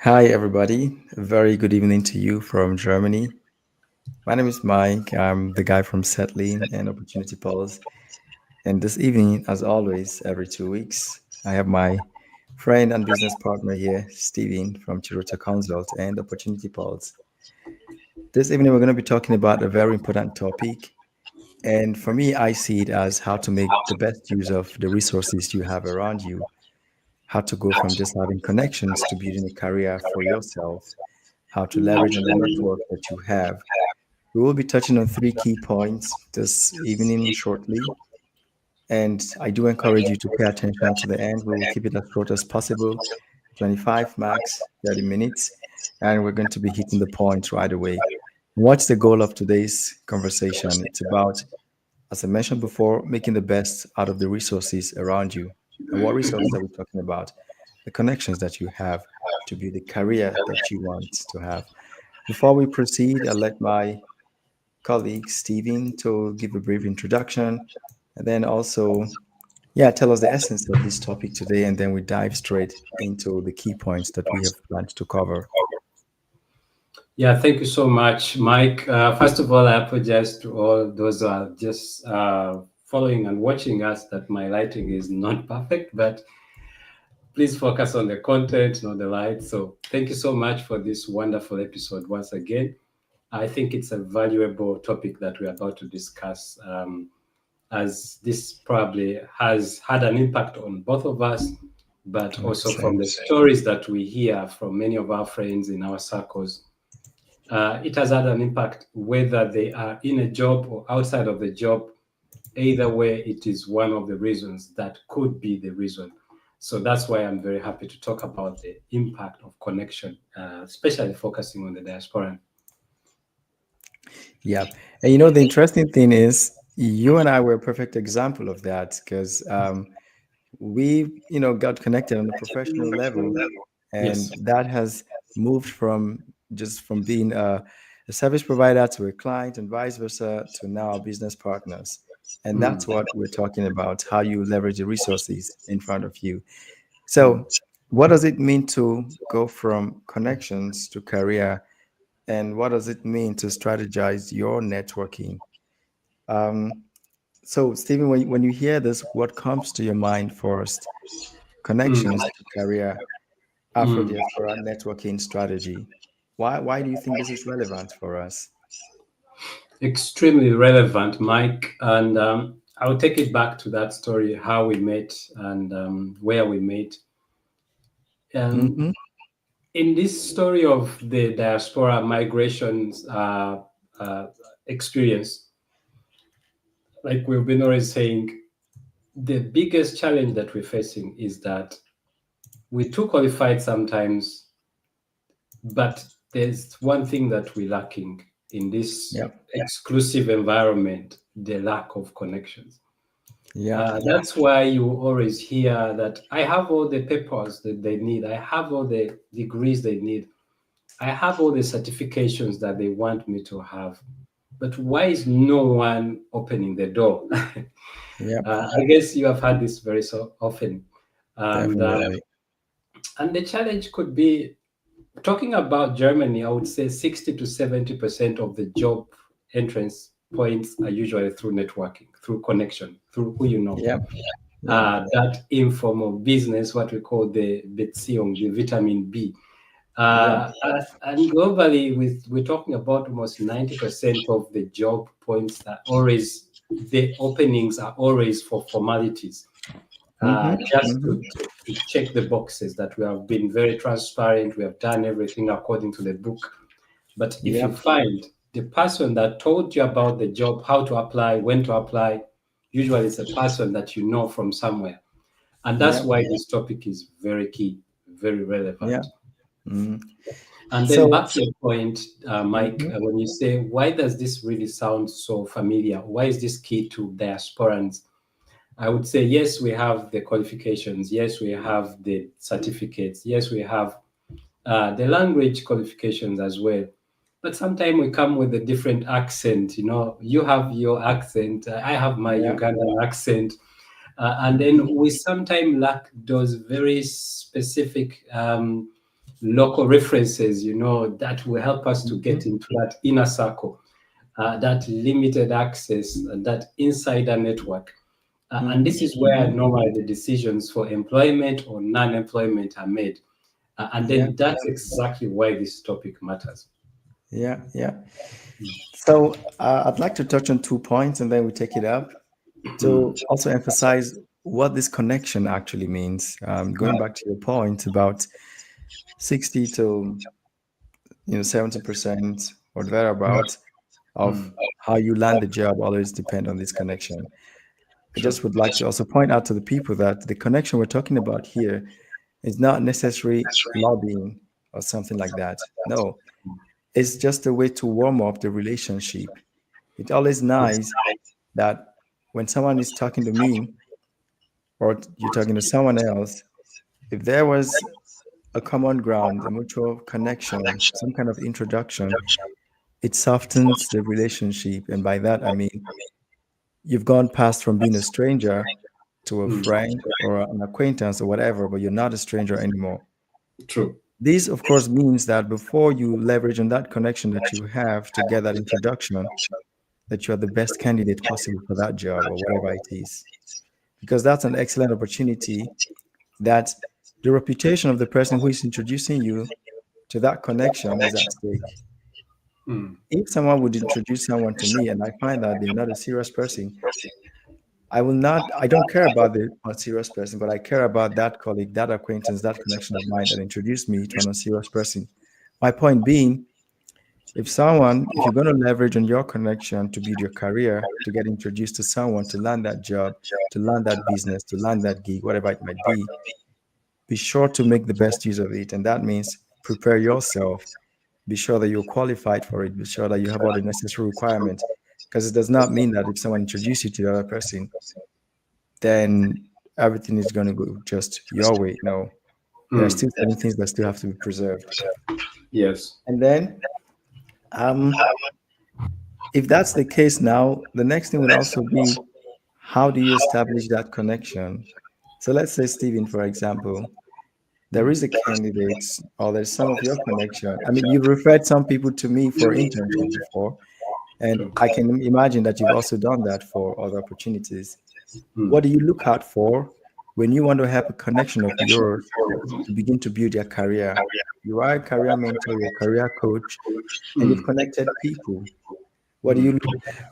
Hi, everybody. A very good evening to you from Germany. My name is Mike. I'm the guy from Settling and Opportunity Pulse. And this evening, as always, every 2 weeks, I have my friend and business partner here, Steven from Chirota Consult and Opportunity Pulse. This evening, we're going to be talking about a very important topic. And for me, I see it as how to make the best use of the resources you have around you, how to go from just having connections to building a career for yourself, how to leverage on the network that you have. We will be touching on three key points this evening shortly. And I do encourage you to pay attention to the end. We will keep it as short as possible, 25 max, 30 minutes. And we're going to be hitting the point right away. What's the goal of today's conversation? It's about, as I mentioned before, making the best out of the resources around you. And what resources are we talking about? The connections that you have to build the career that you want to have. Before we proceed, I'll let my colleague Steven to give a brief introduction, and then also, yeah, tell us the essence of this topic today, and then we dive straight into the key points that we have planned to cover. Yeah, thank you so much, Mike. First of all, I apologize to all those who are just following and watching us that my lighting is not perfect, but please focus on the content, not the light. So thank you so much for this wonderful episode once again. I think it's a valuable topic that we're about to discuss, as this probably has had an impact on both of us, but also from the 100%. stories that we hear from many of our friends in our circles. It has had an impact whether they are in a job or outside of the job. Either way, it is one of the reasons that could be the reason. So that's why I'm very happy to talk about the impact of connection, especially focusing on the diaspora. Yeah. And the interesting thing is, you and I were a perfect example of that because we got connected on a professional level, and Yes. that has moved from just from being a service provider to a client and vice versa to now business partners. And Mm, that's what we're talking about, how you leverage the resources in front of you. mm, So what does it mean to go from connections to career, and what does it mean to strategize your networking? So Stephen, when you hear this, what comes to your mind first? mm, Connections to career, mm. Afro-Diaspora networking strategy. Why do you think this is relevant for us? Extremely relevant, Mike. And I'll take it back to that story, how we met and where we met. Um, Mm-hmm. in this story of the diaspora migrations uh, experience, like we've been always saying, the biggest challenge that we're facing is that we're too qualified sometimes, but there's one thing that we're lacking in this Yep. exclusive environment: the lack of connections. Yep. That's why you always hear that I have all the papers that they need, I have all the degrees they need, I have all the certifications that they want me to have. But why is no one opening the door? Yep. I guess you have had this very so often. And, Definitely. and the challenge could be talking about Germany. I would say 60 to 70% of the job entrance points are usually through networking, through connection, through who you know. Yep. Yep. That informal business, what we call the Beziehung, the vitamin B. Yep. And globally, we're talking about almost 90% of the job points that always, the openings are always for formalities, Mm-hmm. just Mm-hmm. to check the boxes that we have been very transparent, we have done everything according to the book. But if you Yep. find the person that told you about the job, how to apply, when to apply, usually it's a person that you know from somewhere. And that's Yep. why this topic is very key, very Yeah. relevant. Mm. And then So. back to your point, Mike, Mhm. when you say, why does this really sound so familiar? Why is this key to diasporans? I would say, yes, we have the qualifications. Yes, we have the certificates. Yes, we have the language qualifications as well. But sometimes we come with a different accent. You have your accent, I have my Yeah. Ugandan accent. And Mm-hmm. then we sometimes lack those very specific local references, that will help us to get Mhm. into that inner circle, that limited access, that insider network. And this Mhm. is where normally the decisions for employment or non-employment are made. And Yeah, then that's exactly why this topic matters. yeah, yeah. So I'd like to touch on 2 points and then we take it up Mm, to also emphasize what this connection actually means. Going back to your point about 60 to 70% or thereabout of mm, how you land the job always depend on this connection. I true. just would like to also point out to the people that the connection we're talking about here is not necessarily lobbying or something like that. No, it's just a way to warm up the relationship. It's always nice that when someone is talking to me or you're talking to someone else, if there was a common ground, a mutual connection, some kind of introduction, it softens the relationship. And by that, I mean, you've gone past from being a stranger to a Mm, friend or an acquaintance or whatever, but you're not a stranger anymore. true. This, of course, means that before you leverage on that connection that you have to get that introduction, that you are the best candidate possible for that job or whatever it is. Because that's an excellent opportunity that the reputation of the person who is introducing you to that connection is at stake. Mm, If someone would introduce someone to me and I find that they're not a serious person, I don't care about the unserious person, but I care about that colleague, that acquaintance, that connection of mine that introduced me to an unserious person. My point being, if you're going to leverage on your connection to build your career, to get introduced to someone, to land that job, to land that business, to land that gig, whatever it might be sure to make the best use of it. And that means prepare yourself, be sure that you're qualified for it, be sure that you have all the necessary requirements. Because it does not mean that if someone introduces you to the other person, then everything is going to go just your way. No, there are mm, still certain things that still have to be preserved. yes. And then, um, if that's the case now, the next thing would also be how do you establish that connection? So let's say, Stephen, for example, there is a candidate or there's some of your connection. I mean, you've referred some people to me for internship before, and True. I can imagine that you've also done that for other opportunities. Mm, What do you look out for when you want to help a connection of yours to begin to build their career? You are a career mentor, you're a career coach, and you've mm, connected people. What do mm. you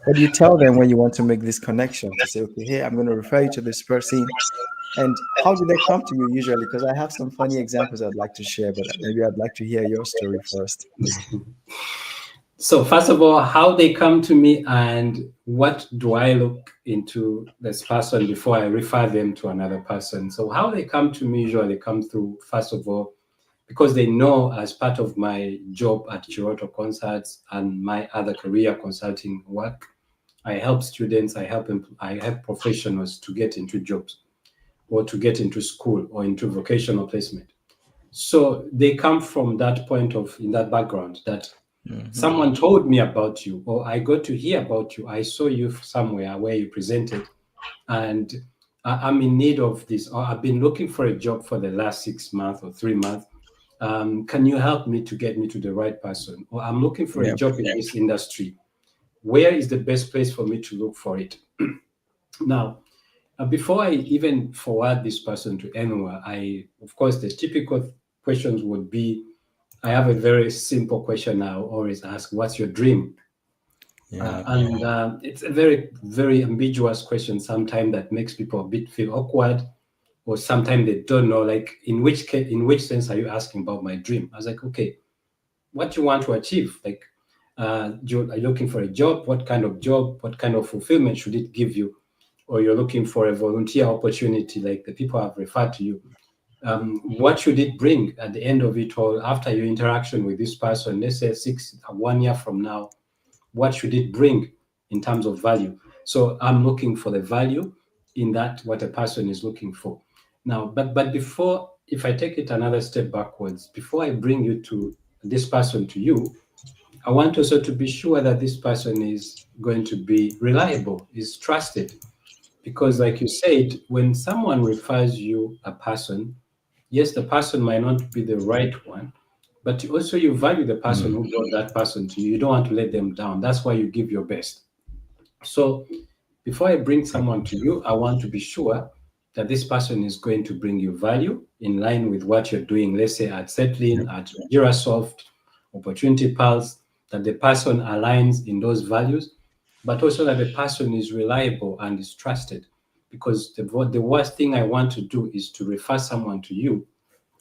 what do you tell them when you want to make this connection to say, okay, hey, I'm going to refer you to this person? And how do they come to you usually? Because I have some funny examples I'd like to share, but maybe I'd like to hear your story first. So first of all, how they come to me and what do I look into this person before I refer them to another person. So how they come to me usually come through, first of all, because they know as part of my job at Chiroto Concerts and my other career consulting work, I help students, I help professionals to get into jobs or to get into school or into vocational placement. So they come from that point of in that background that Hmm. someone told me about you, or I got to hear about you. I saw you somewhere where you presented, and I'm in need of this, or I've been looking for a job for the last 6 months or 3 months. Can you help me to get me to the right person? Or I'm looking for a Yeah. job in this industry. Where is the best place for me to look for it? Now, before I even forward this person to anyone, of course, the typical questions would be I have a very simple question I always ask: what's your dream? Yeah. And it's a very, very ambiguous question sometimes that makes people a bit feel awkward, or sometimes they don't know, like, in which sense are you asking about my dream? I was like, okay, what you want to achieve? Like, are you looking for a job? What kind of job? What kind of fulfillment should it give you? Or you're looking for a volunteer opportunity, like the people have referred to you. What should it bring at the end of it all after your interaction with this person? Let's say 1 year from now, what should it bring in terms of value? So I'm looking for the value in that what a person is looking for. Now, but before, if I take it another step backwards, before I bring you to this person to you, I want also to be sure that this person is going to be reliable, is trusted. Because, like you said, when someone refers you a person, yes, the person might not be the right one, but also you value the person Mm. who brought that person to you. You don't want to let them down. That's why you give your best. So before I bring Yep. someone to you, I want to be sure that this person is going to bring you value in line with what you're doing. Let's say at Settling, Yep. at Jirasoft, Opportunity Pulse, that the person aligns in those values, but also that the person is reliable and is trusted. Because the worst thing I want to do is to refer someone to you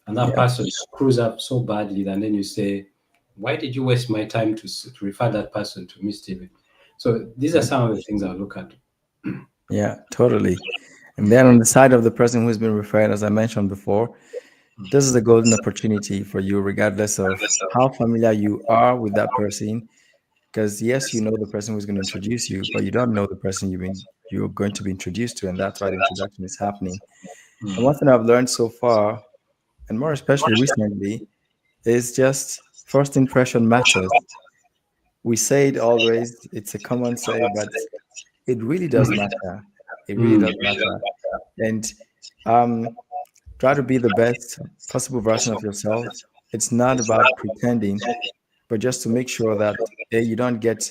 and that Yep. person screws up so badly, and then you say, "Why did you waste my time to refer that person to me, Stephen?" So these are Yep. some of the things I look at. Yeah, totally. And then on the side of the person who's been referred, as I mentioned before, this is a golden opportunity for you, regardless of how familiar you are with that person. Because yes, you know the person who's going to introduce you, but you don't know the person you're going to be introduced to, and that's why the introduction is happening. And one thing I've learned so far, and more especially recently, is just first impression matters. We say it always, it's a common say, but it really does matter. It really Mm, does matter. And um, try to be the best possible version of yourself. It's not about pretending, but just to make sure that you don't get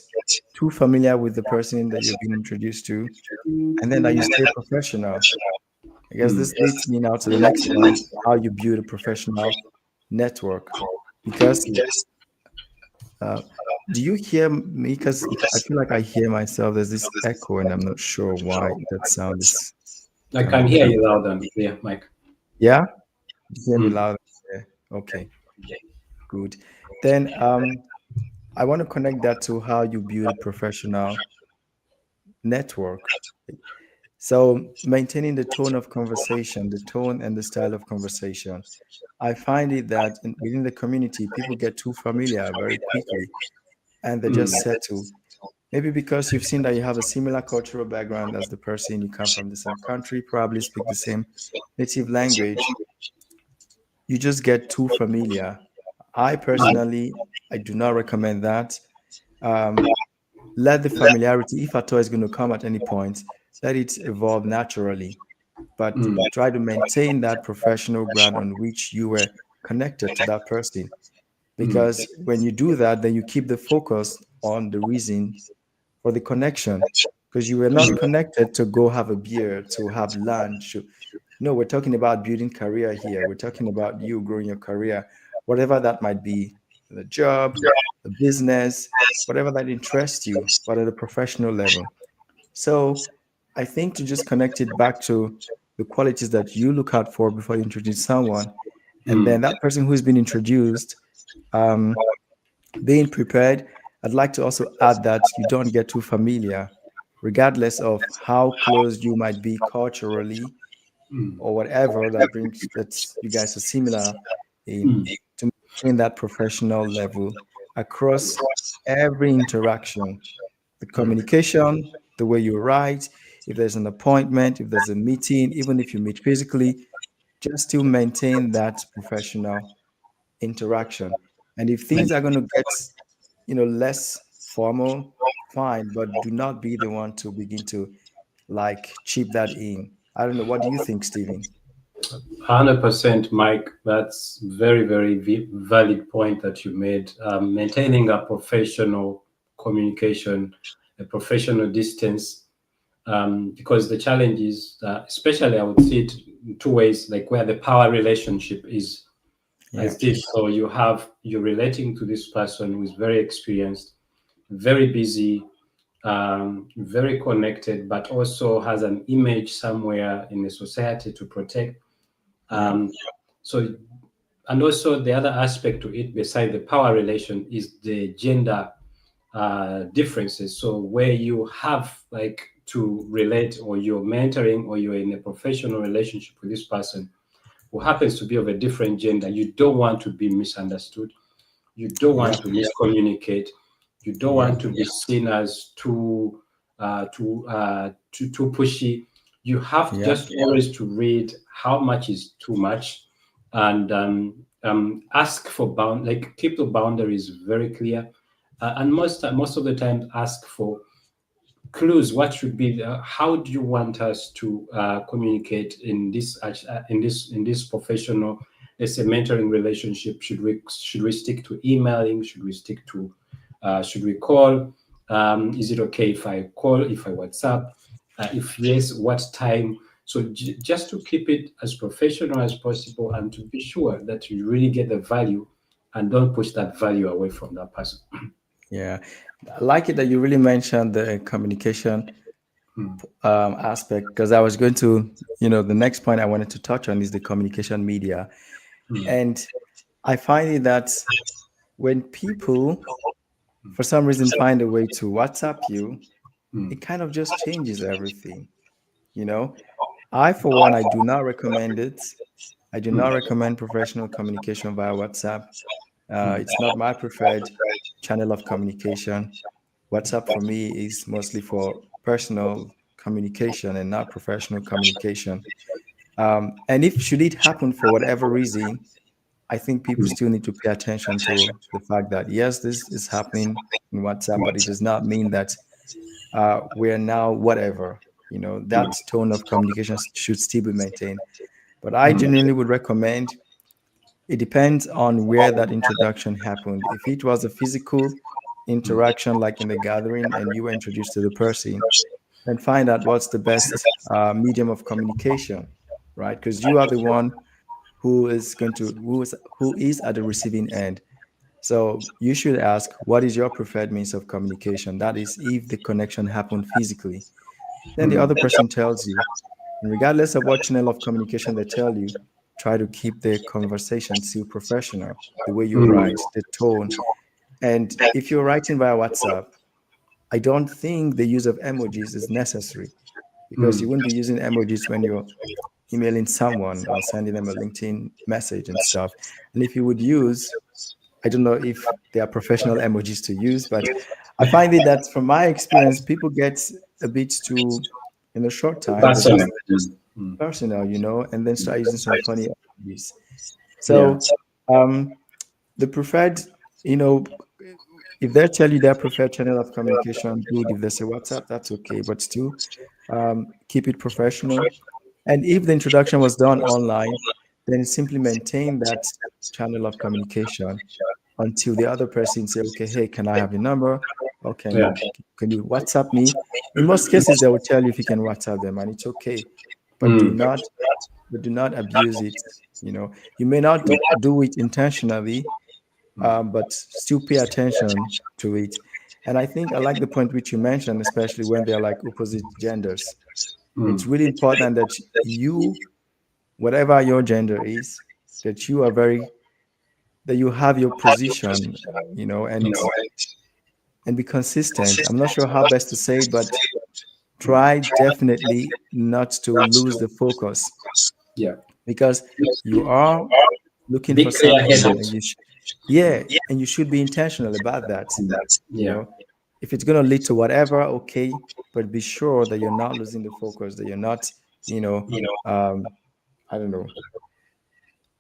too familiar with the person that you're being introduced to, and then that you stay professional. I guess mm. this leads me now to the next point: how you build a professional network. Because uh, do you hear me? Because I feel like I hear myself. There's this echo, and I'm not sure why that sound is I can coming hear through. you loud and clear, Mike. Yeah, you hear me Mm, loud and clear. Okay, good. Then I want to connect that to how you build a professional network. So maintaining the tone of conversation, the tone and the style of conversation. I find it that within the community, people get too familiar very quickly and they mm, just settle. Maybe because you've seen that you have a similar cultural background as the person, you come from the same country, probably speak the same native language, you just get too familiar. I personally, I do not recommend that. Um, let the familiarity, if at all is going to come at any point, let it evolve naturally. But mm, try to maintain that professional ground on which you were connected to that person. mm, Because when you do that, then you keep the focus on the reason for the connection. Because you were not connected to go have a beer, to have lunch. No, we're talking about building career here. We're talking about you growing your career, whatever that might be, the job, the business, whatever that interests you, but at a professional level. So I think to just connect it back to the qualities that you look out for before you introduce someone, and mm, then that person who's been introduced, um, being prepared, I'd like to also add that you don't get too familiar, regardless of how close you might be culturally mm, or whatever that brings that you guys are similar in, mm, to maintain that professional level across every interaction, the communication, the way you write, if there's an appointment, if there's a meeting, even if you meet physically, just to maintain that professional interaction. And if things are going to get, less formal, fine, but do not be the one to begin to like chip that in. I don't know. What do you think, Stephen? 100%, Mike. That's very, very valid point that you made. Maintaining a professional communication, a professional distance, because the challenge is, especially I would see it in two ways, like where the power relationship is Yeah, this. So you're relating to this person who is very experienced, very busy, very connected, but also has an image somewhere in the society to protect. yeah, Um, so, and also the other aspect to it, beside the power relation, is the gender differences. So, where you have like to relate, or you're mentoring, or you're in a professional relationship with this person who happens to be of a different gender, you don't want to be misunderstood. You don't yeah, want to miscommunicate. You don't yeah, want to be seen as too pushy. You have yeah, just always to read how much is too much, and ask for like keep the boundaries very clear, and most of the time ask for clues. What should be how do you want us to communicate in this professional let's say mentoring relationship, should we stick to emailing? Should we stick to should we call? Is it okay if I call, if I WhatsApp? If yes, what time? So just to keep it as professional as possible and to be sure that you really get the value and don't push that value away from that person. Yeah, I like it that you really mentioned the communication Mm, aspect, because I was going to, the next point I wanted to touch on is the communication media. mm, And I find it that when people, for some reason, find a way to WhatsApp you, mm, it kind of just changes everything. You know, I, for one, I do not recommend it. I do not mm, recommend professional communication via WhatsApp. mm, It's not my preferred channel of communication. WhatsApp for me is mostly for personal communication and not professional communication. And if should it happen for whatever reason, I think people mm, still need to pay attention to the fact that yes, this is happening in WhatsApp, but it does not mean that we're now whatever. That tone of communication should still be maintained. But I mm, genuinely would recommend, it depends on where that introduction happened. If it was a physical interaction, like in the gathering, and you were introduced to the person, then find out what's the best medium of communication, right? Because you are the one who is at the receiving end. So you should ask, what is your preferred means of communication? That is, if the connection happened physically. Then the other mm, person tells you, and regardless of what channel of communication they tell you, try to keep the conversation still professional, the way you mm, write, the tone. And if you're writing via WhatsApp, I don't think the use of emojis is necessary, because you mm, wouldn't be using emojis when you're emailing someone or sending them a LinkedIn message and stuff. And if you would use, I don't know if they are professional emojis to use, but I find it that from my experience, people get a bit too, in a short time, they personal. just Mm, personal, and then start using some funny emojis. yeah. So the preferred, you know, if they tell you their preferred channel of communication, good. If they say WhatsApp, that's okay, but still keep it professional. And if the introduction was done online, then simply maintain that channel of communication until the other person say, okay, hey, can I have your number? Or Yeah. can you WhatsApp me? In most cases, they will tell you if you can WhatsApp them, and it's okay. But do Mm, not but do not abuse it. You may not do it intentionally, but still pay attention to it. And I think I like the point which you mentioned, especially when they're like opposite genders. It's mm, really important that you, whatever your gender is, that you are very that you have your position, and be consistent. I'm not sure how best to say it, but try definitely not to lose the focus, yeah. because you are looking Be for clear something, headed. yeah, and you should be intentional about that. you Yeah. know if it's going to lead to whatever, okay, but be sure that you're not losing the focus, that you're not, you know um I don't know,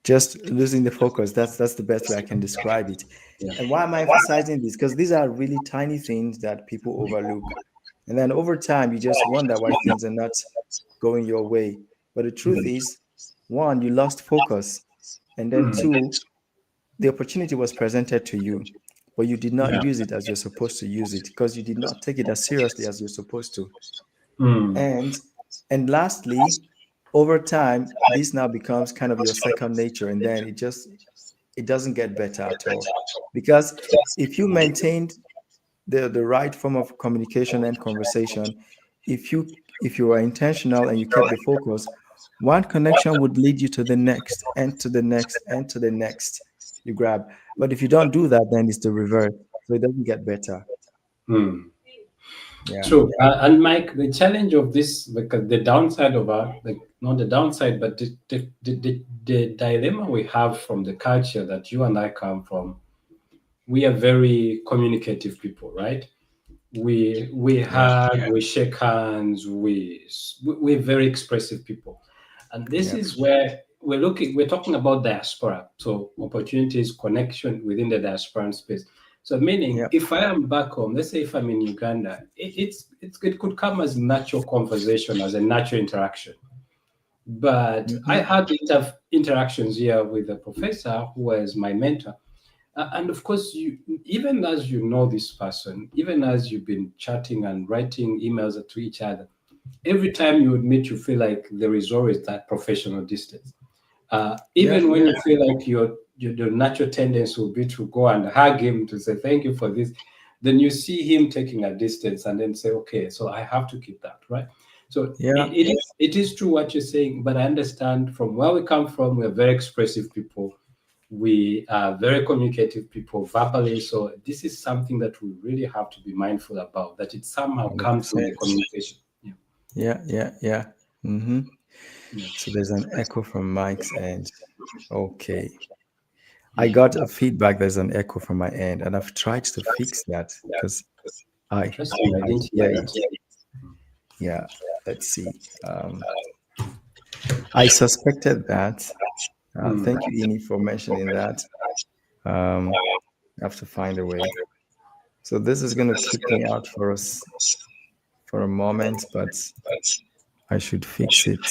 just losing the focus. That's the best way I can describe it. Yeah. And why am I emphasizing this? Because these are really tiny things that people overlook, and then over time you just wonder why things are not going your way. But the truth is, one, you lost focus, and then Mm, two, the opportunity was presented to you, but you did not yeah. use it as you're supposed to use it, because you did not take it as seriously as you're supposed to. Mm, And and lastly, over time, this now becomes kind of your second nature, and then it doesn't get better at all. Because if you maintained the right form of communication and conversation, if you are intentional and you kept the focus, one connection would lead you to the next, and to the next, and to the next you grab. But if you don't do that, then it's the reverse, so it doesn't get better. mm. Yeah. True. And Mike, the challenge of this, because the downside of our, like, not the downside, but the dilemma we have from the culture that you and I come from, we are very communicative people, right? We Yeah. hug, we shake hands, we're very expressive people, and this Yeah. is where we're talking about diaspora, so opportunities, connection within the diasporan space. So meaning, Yeah. if I am back home, let's say if I'm in Uganda, it could come as natural conversation, as a natural interaction. But I Hmm. had interactions here with the professor who was my mentor. And of course, you, even as you know this person, even as you've been chatting and writing emails to each other, every time you would meet, you feel like there is always that professional distance. Yeah, Even when yeah, you feel like your natural tendency will be to go and hug him to say thank you for this, then you see him taking a distance and then say, okay, so I have to keep that, right? So yeah, it is true what you're saying, but I understand from where we come from, we're very expressive people. We are very communicative people verbally. So this is something that we really have to be mindful about, that it somehow comes with the 100%. communication. Yeah. Yeah, yeah, yeah. Hmm. Yeah. So there's an echo from Mike's end. Okay. I got a feedback there's an echo from my end, and I've tried to fix that because I Interesting. I I didn't hear hear that. it. Yeah. Let's see. I suspected that. Mm. Thank you, Ini, for mentioning that. Um, I have to find a way. So this is going to kick me out for us for a moment, but I should fix it.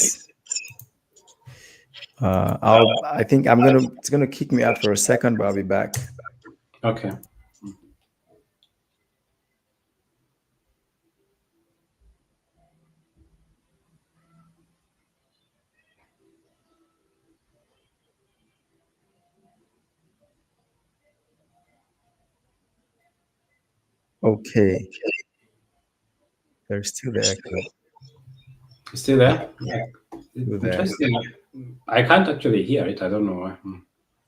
I think it's gonna kick me out for a second, but I'll be back. Okay. Okay, there's still the echo. You still there? Yeah. Still there. Interesting. I can't actually hear it. I don't know why. Mm.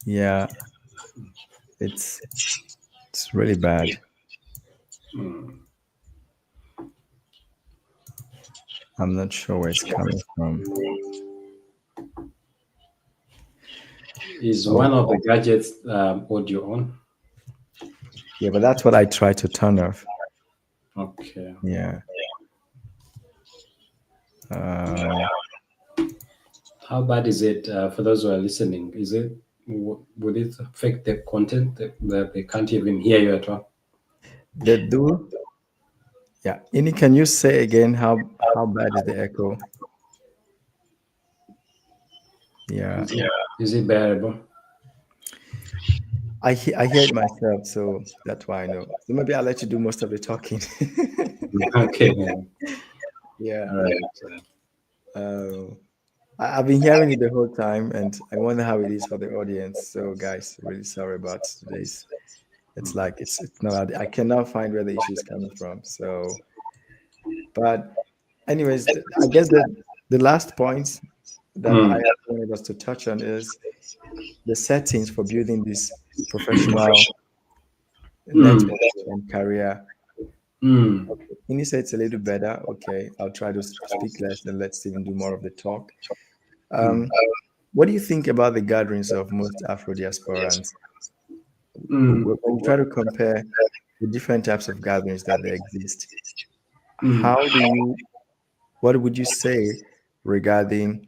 Yeah, it's it's really bad. Mm. I'm not sure where it's coming from. Is Oh, one of the gadgets audio on? yeah, but that's what I try to turn off. Okay. Yeah. Um, How bad is it for those who are listening? Would it affect the content that they can't even hear you at all? the do. Yeah. Ini, can you say again how bad is the echo? Yeah. Is it bearable? I hear it myself, so that's why I know. So maybe I'll let you do most of the talking. Okay. Yeah. Yeah. All right. Uh, I've been hearing it the whole time, and I wonder how it is for the audience. So, guys, really sorry about today's. It's like it's not. I cannot find where the issue is coming from. So, but anyways, I guess the last point that Mm. I wanted us to touch on is the settings for building this professional Mm. network and career. Mm. Okay, Ini said it's a little better. Okay, I'll try to speak less and let Stephen do more of the talk. Mm. Um, what do you think about the gatherings of most Afro diasporans? Mm. When you try to compare the different types of gatherings that they exist, Mm. how do you, what would you say regarding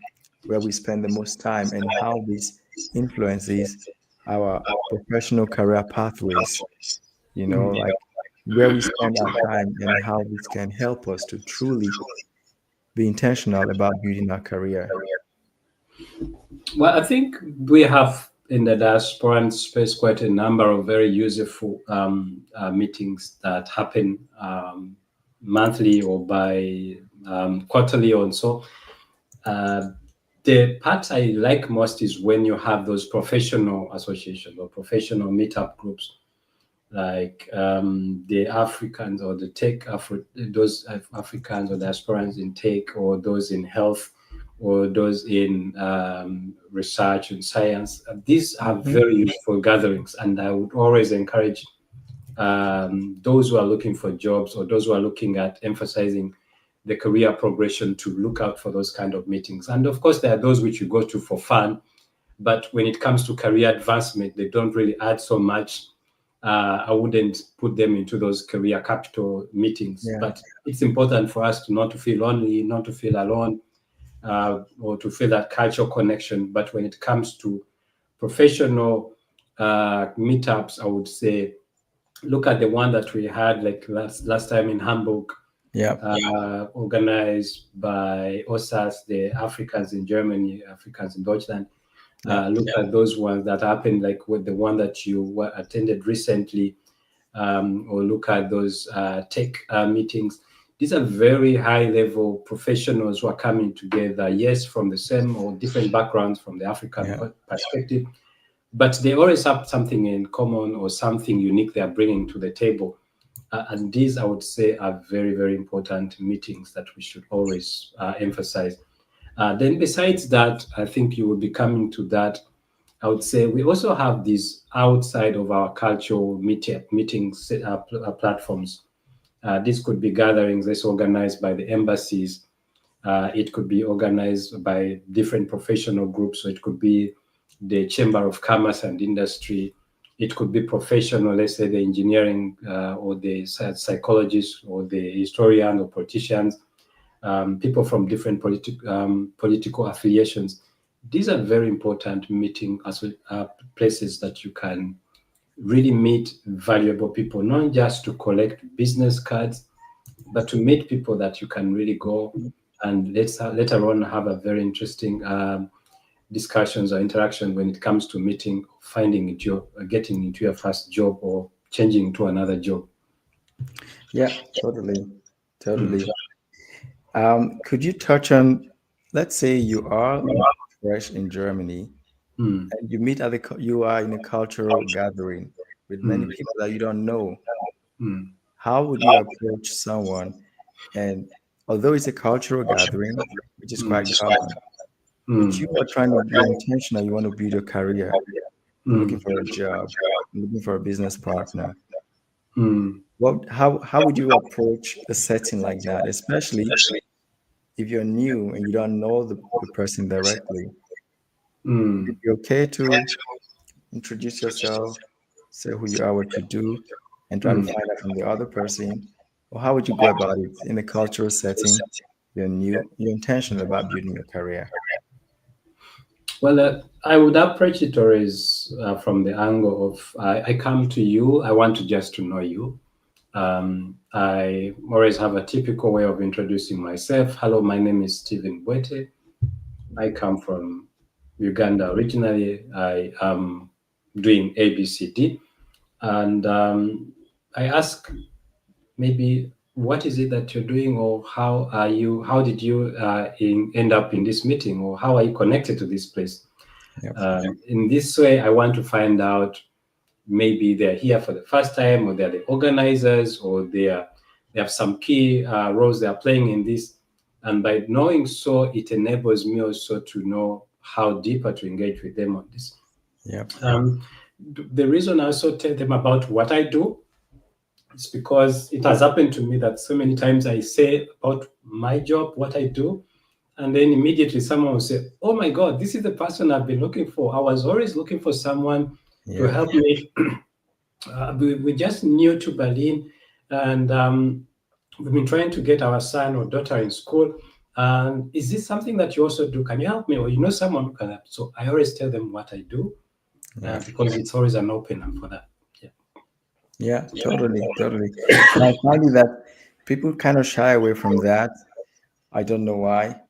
where we spend the most time and how this influences our professional career pathways? You know, Mm. like where we spend our time and how this can help us to truly be intentional about building our career. Well, I think we have in the diaspora space quite a number of very useful meetings that happen monthly or by quarterly or so. Uh, the part I like most is when you have those professional associations or professional meetup groups, like the Africans or the those Africans or diasporans in tech, or those in health, or those in research and science. These are Mhm. very useful gatherings, and I would always encourage those who are looking for jobs or those who are looking at emphasizing the career progression to look out for those kind of meetings. And of course, there are those which you go to for fun, but when it comes to career advancement, they don't really add so much. I wouldn't put them into those career capital meetings. Yeah. But it's important for us to not to feel lonely, not to feel alone, or to feel that cultural connection. But when it comes to professional meetups, I would say look at the one that we had like last time in Hamburg. Yeah. organized by OSAS, the Africans in Germany, Africans in Deutschland. Yeah. Look at those ones that happened, like with the one that you attended recently, or look at those tech meetings. These are very high level professionals who are coming together, yes, from the same or different backgrounds from the African Yeah. perspective, but they always have something in common or something unique they are bringing to the table. And these, I would say, are very, very important meetings that we should always emphasize. Then, besides that, I think you will be coming to that. I would say we also have these outside of our cultural meetings platforms. This could be gatherings that's organized by the embassies. It could be organized by different professional groups. So it could be the Chamber of Commerce and Industry. It could be professional, let's say the engineering or the psychologists or the historian or politicians, people from different political affiliations. These are very important meeting places that you can really meet valuable people, not just to collect business cards, but to meet people that you can really go and later on have a very interesting discussions or interaction when it comes to meeting, finding a job, getting into your first job, or changing to another job. Yeah. Totally. Mm, Totally. Could you touch on, let's say you are fresh in Germany mm, and you meet you are in a cultural gathering with many mm, people that you don't know. mm, How would you approach someone? And although it's a cultural gathering, which is quite mm, common, but mm, you are trying to, you're intentional, you want to build your career, you're looking mm, for a job, you're looking for a business partner. mm, How would you approach a setting like that, especially if you're new and you don't know the person directly? Would mm, it be okay to introduce yourself, say who you are, what you do, and try to mm. find out from the other person? Or how would you go about it in a cultural setting? You're new, you're intentional about building your career. Well, I would approach it always from the angle of I come to you, I want to just to know you. I always have a typical way of introducing myself. Hello, my name is Stephen Bwete. I come from Uganda originally. I am doing ABCD. And I ask maybe what is it that you're doing, or how did you end up in this meeting, or how are you connected to this place? Yep. In this way, I want to find out maybe they're here for the first time, or they're the organizers, or they have some key roles they are playing in this. And by knowing so, it enables me also to know how deeper to engage with them on this. Yep. Um, the reason I also tell them about what I do is because it has happened to me that so many times I say about my job, what I do, and then immediately someone will say, "Oh my God, this is the person I've been looking for. I was always looking for someone to Yep. help me. We're just new to Berlin, and we've been trying to get our son or daughter in school. And is this something that you also do? Can you help me? Or you know someone who can help?" So I always tell them what I do Yeah. because it's always an opener for that. Yeah. Yeah. Totally. Totally. And I find it that people kind of shy away from that. I don't know why.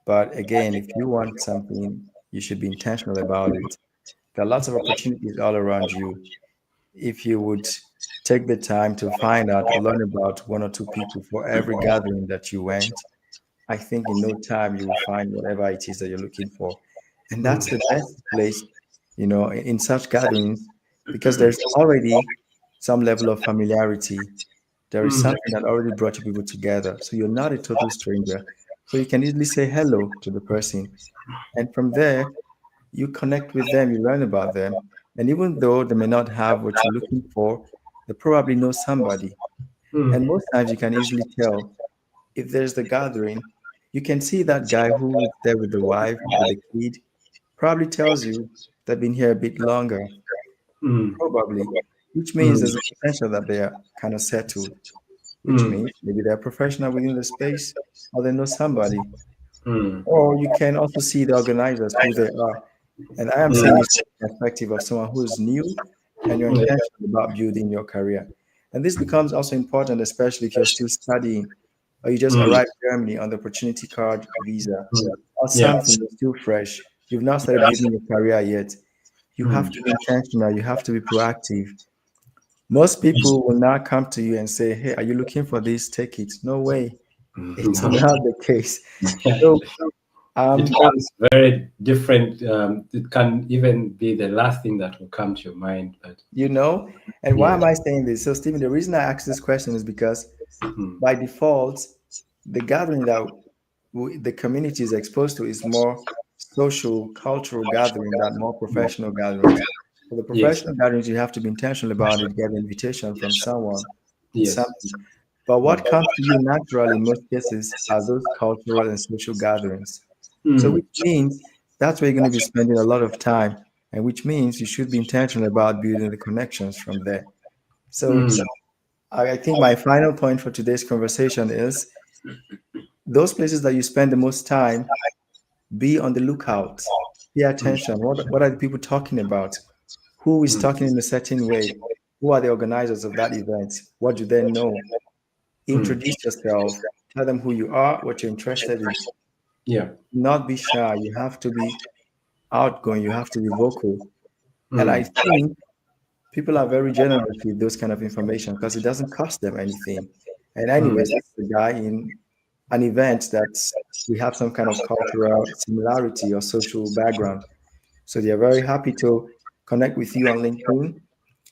But again, if you want something, you should be intentional about it. There are lots of opportunities all around you. If you would take the time to find out or learn about one or two people for every gathering that you went, I think in no time you will find whatever it is that you're looking for. And Mm, that's the best place, in such gatherings, because there's already some level of familiarity. There is mm, something that already brought you people together. So you're not a total stranger. So you can easily say hello to the person. And from there, you connect with them, you learn about them. And even though they may not have what you're looking for, they probably know somebody. And mm, most times you can easily tell if there's the gathering, you can see that guy who is there with the wife, with the kid, probably tells you they've been here a bit longer, mm, probably, which means mm, there's a potential that they are kind of settled, which mm, means maybe they're professional within the space or they know somebody. mm, Or you can also see the organizers, who they are. And I am saying mm. this from the perspective of someone who is new and you're Yeah. intentional about building your career. And this becomes also important, especially if you're still studying. or you just Mm. arrived in Germany on the opportunity card visa, Mm. or Yeah. something that's still fresh. You've not started Yeah. building your career yet. You have Mm. to be intentional. You have to be proactive. Most people will not come to you and say, "Hey, are you looking for this? Take it." No way. Mm. It's No. not the case. Yeah. So, It um, comes very different. It can even be the last thing that will come to your mind. But you know, and why yeah. am I saying this? So, Stephen, the reason I asked this question is because Mm. by default, the gathering that the community is exposed to is more social, cultural gathering than more professional gatherings. For the Yes. professional gatherings, you have to be intentional about it, get an invitation from someone and Yes. something. But what Mm. comes to you naturally in most cases are those cultural and social gatherings. So, Mm. which means that's where you're going to be spending a lot of time, and which means you should be intentional about building the connections from there. So, Mm. I think my final point for today's conversation is those places that you spend the most time, be on the lookout, pay Mm. attention. What are the people talking about? Who is Mm. talking in a certain way? Who are the organizers of that event? What do they know? Mm. Introduce yourself, tell them who you are, what you're interested in. Yeah. Not be shy. You have to be outgoing, you have to be vocal. And I Mm. think people are very generous with those kind of information because it doesn't cost them anything. And Mm. anyways, this is a guy in an event that we have some kind of cultural similarity or social background. So they're very happy to connect with you on LinkedIn.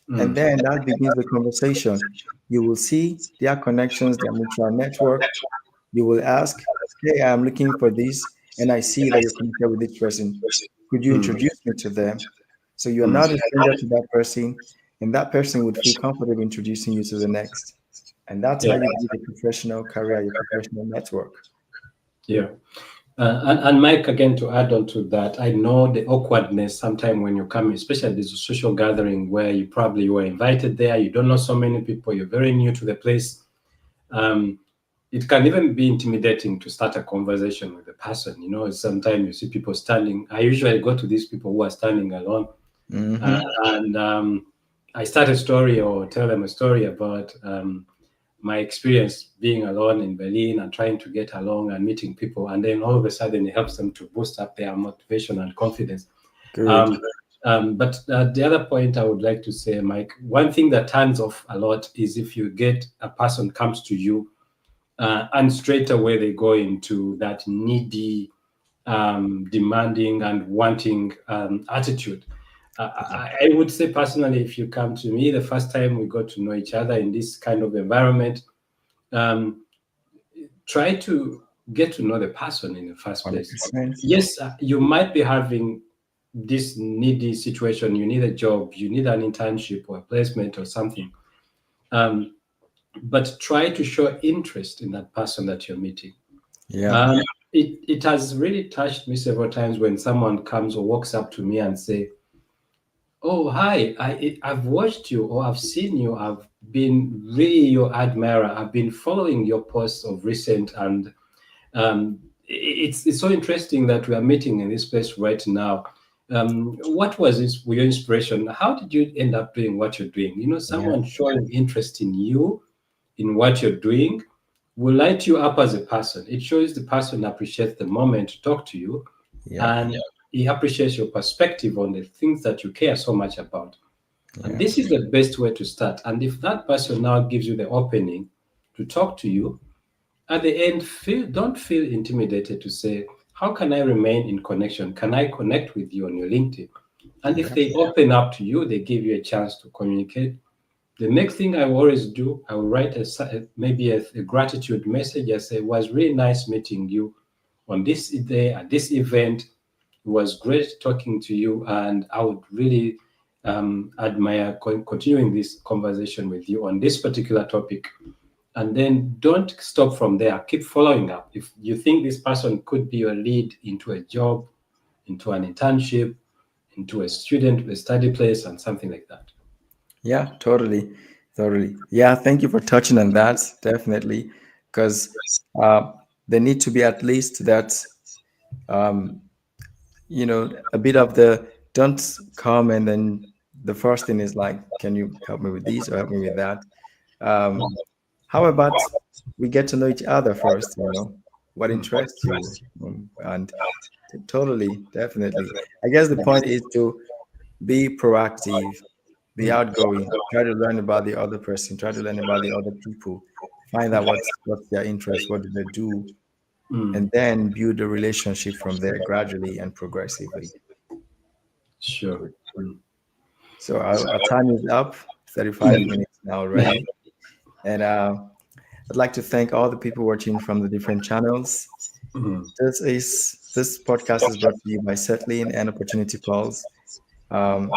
And Mm. then that begins the conversation. You will see their connections, their mutual network. You will ask, "Hey, I'm looking for this, and I see that you're connected with this person. Could you Mm. introduce me to them?" So you're Mm. not a stranger to that person, and that person would feel comfortable introducing you to the next. And that's how Yeah. you build a professional career, your professional network. Yeah. And Mike, again, to add on to that, I know the awkwardness sometimes when you come, especially this social gathering where you probably were invited there, you don't know so many people, you're very new to the place. Um, it can even be intimidating to start a conversation with a person. You know, sometimes you see people standing. I usually go to these people who are standing alone, Hmm. and I start a story or tell them a story about my experience being alone in Berlin and trying to get along and meeting people, and then all of a sudden it helps them to boost up their motivation and confidence. Good. Um, but the other point I would like to say, Mike, one thing that turns off a lot is if you get a person comes to you and straight away they go into that needy, demanding, and wanting attitude. I would say personally, if you come to me the first time we got to know each other in this kind of environment, um, try to get to know the person in the first place. 100%. Yes, you might be having this needy situation. You need a job, you need an internship or a placement or something. Um, but try to show interest in that person that you're meeting. Yeah. Um, it has really touched me several times when someone comes or walks up to me and say, "Oh, hi! I've watched you or I've seen you. I've been really your admirer. I've been following your posts of recent, and it's so interesting that we are meeting in this place right now. What was your inspiration? How did you end up doing what you're doing? You know, Yeah. someone showing interest in you, in what you're doing, will light you up as a person. It shows the person appreciates the moment to talk to you, Yeah. and he appreciates your perspective on the things that you care so much about. And Yeah. this is the best way to start. And if that person now gives you the opening to talk to you, at the end, don't feel intimidated to say, how can I remain in connection? Can I connect with you on your LinkedIn? And if Yeah. they open up to you, they give you a chance to communicate. The next thing I always do, I will write maybe a gratitude message. I say, it was really nice meeting you on this day at this event. It was great talking to you, and I would really admire continuing this conversation with you on this particular topic. And then don't stop from there. Keep following up. If you think this person could be your lead into a job, into an internship, into a student, a study place, and something like that. Yeah, totally. Totally. Yeah, thank you for touching on that. Definitely. Because uh, there need to be at least that, um, a bit of the don't come and then the first thing is like, can you help me with this or help me with that? Um, how about we get to know each other first? What Mm. interests you, and totally, definitely. I guess the point is to be proactive, be Mm. outgoing, try to learn about the other person, try to learn about the other people, find out what's their interest, what do they do, Mm. and then build a relationship from there gradually and progressively. Sure. Good. Mm. So our time is up, 35 minutes now already. And I'd like to thank all the people watching from the different channels. Mm. This podcast is brought to you by Settling and Opportunity Pulse. Um,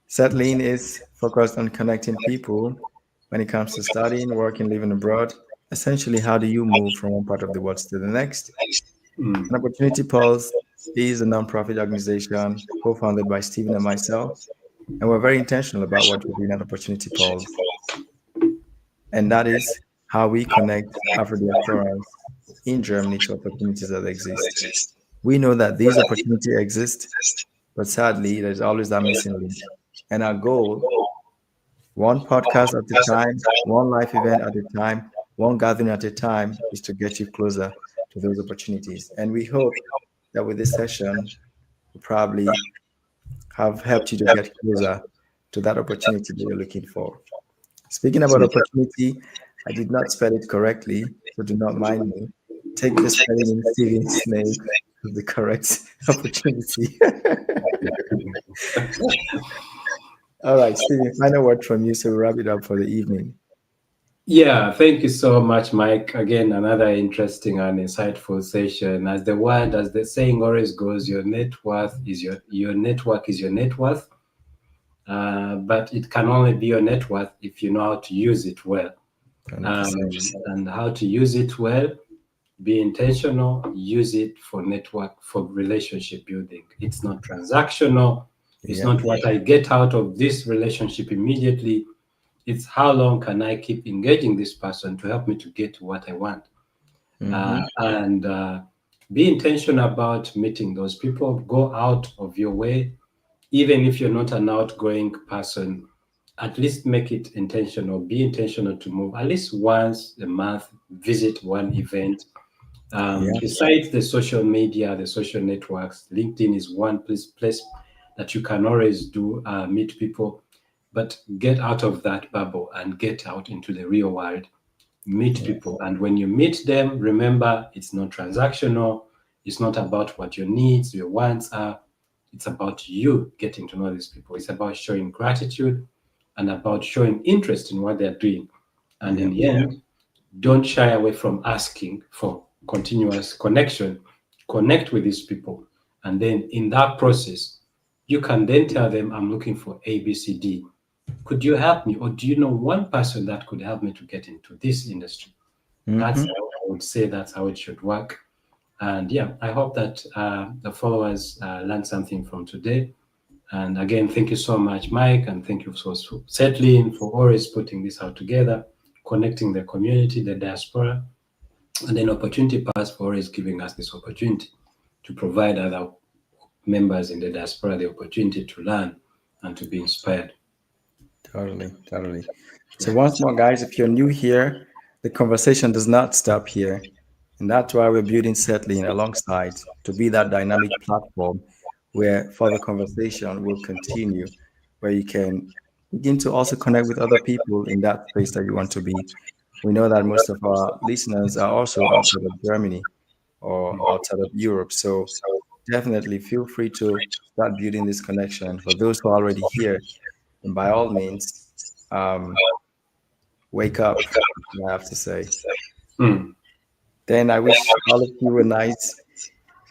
Settling is focused on connecting people when it comes to studying, working, living abroad. Essentially, how do you move from one part of the world to the next? Mm. An Opportunity Pulse is a nonprofit organization co-founded by Stephen and myself, and we're very intentional about what we're doing at Opportunity Pulse, and that is how we connect Afro-Diasporans in Germany to opportunities that exist. We know that these opportunities exist, but sadly, there's always that missing link. And our goal, one podcast at a time, one life event at a time, one gathering at a time, is to get you closer to those opportunities. And we hope that with this session, we probably have helped you to get closer to that opportunity that you're looking for. Speaking about opportunity, I did not spell it correctly, so do not mind me. Take the spelling in Steven's name as the correct opportunity. All right, Steven, final word from you, so we wrap it up for the evening. Yeah, thank you so much, Mike. Again, another interesting and insightful session. As the saying always goes, your network is your net worth. But it can only be your net worth if you know how to use it well. 100%. And how to use it well, be intentional, use it for network, for relationship building. It's not transactional. It's Yep. not what I get out of this relationship immediately. It's how long can I keep engaging this person to help me to get to what I want. And Be intentional about meeting those people. Go out of your way, even if you're not an outgoing person, at least make it intentional. Be intentional to move at least once a month, visit one event. Yeah. Besides the social media, the social networks, LinkedIn is one place that you can always do meet people, but get out of that bubble and get out into the real world, meet Yeah. people. And when you meet them, remember it's not transactional. It's not about what your needs, your wants are. It's about you getting to know these people. It's about showing gratitude and about showing interest in what they're doing. And in Yeah. the end, don't shy away from asking for continuous connection. Connect with these people. And then in that process, you can then tell them, I'm looking for ABCD. Could you help me? Or do you know one person that could help me to get into this industry? That's Mm-hmm. how I would say that's how it should work. And yeah, I hope that the followers learned something from today. And again, thank you so much, Mike, and thank you for settling for always putting this out together, connecting the community, the diaspora, and then Opportunity Pass for always giving us this opportunity to provide other members in the diaspora the opportunity to learn and to be inspired. Totally. Totally. So Yeah. once more, guys, if you're new here, the conversation does not stop here. And that's why we're building Settling alongside to be that dynamic platform where further conversation will continue, where you can begin to also connect with other people in that space that you want to be. We know that most of our listeners are also outside of Germany or outside of Europe. So definitely feel free to start building this connection. For those who are already here, and by all means, um, wake up, I have to say. Mm. Then I wish all of you a nice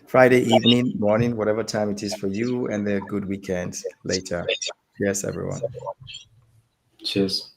Friday evening, morning, whatever time it is for you, and a good weekend later. Yes, everyone. Cheers.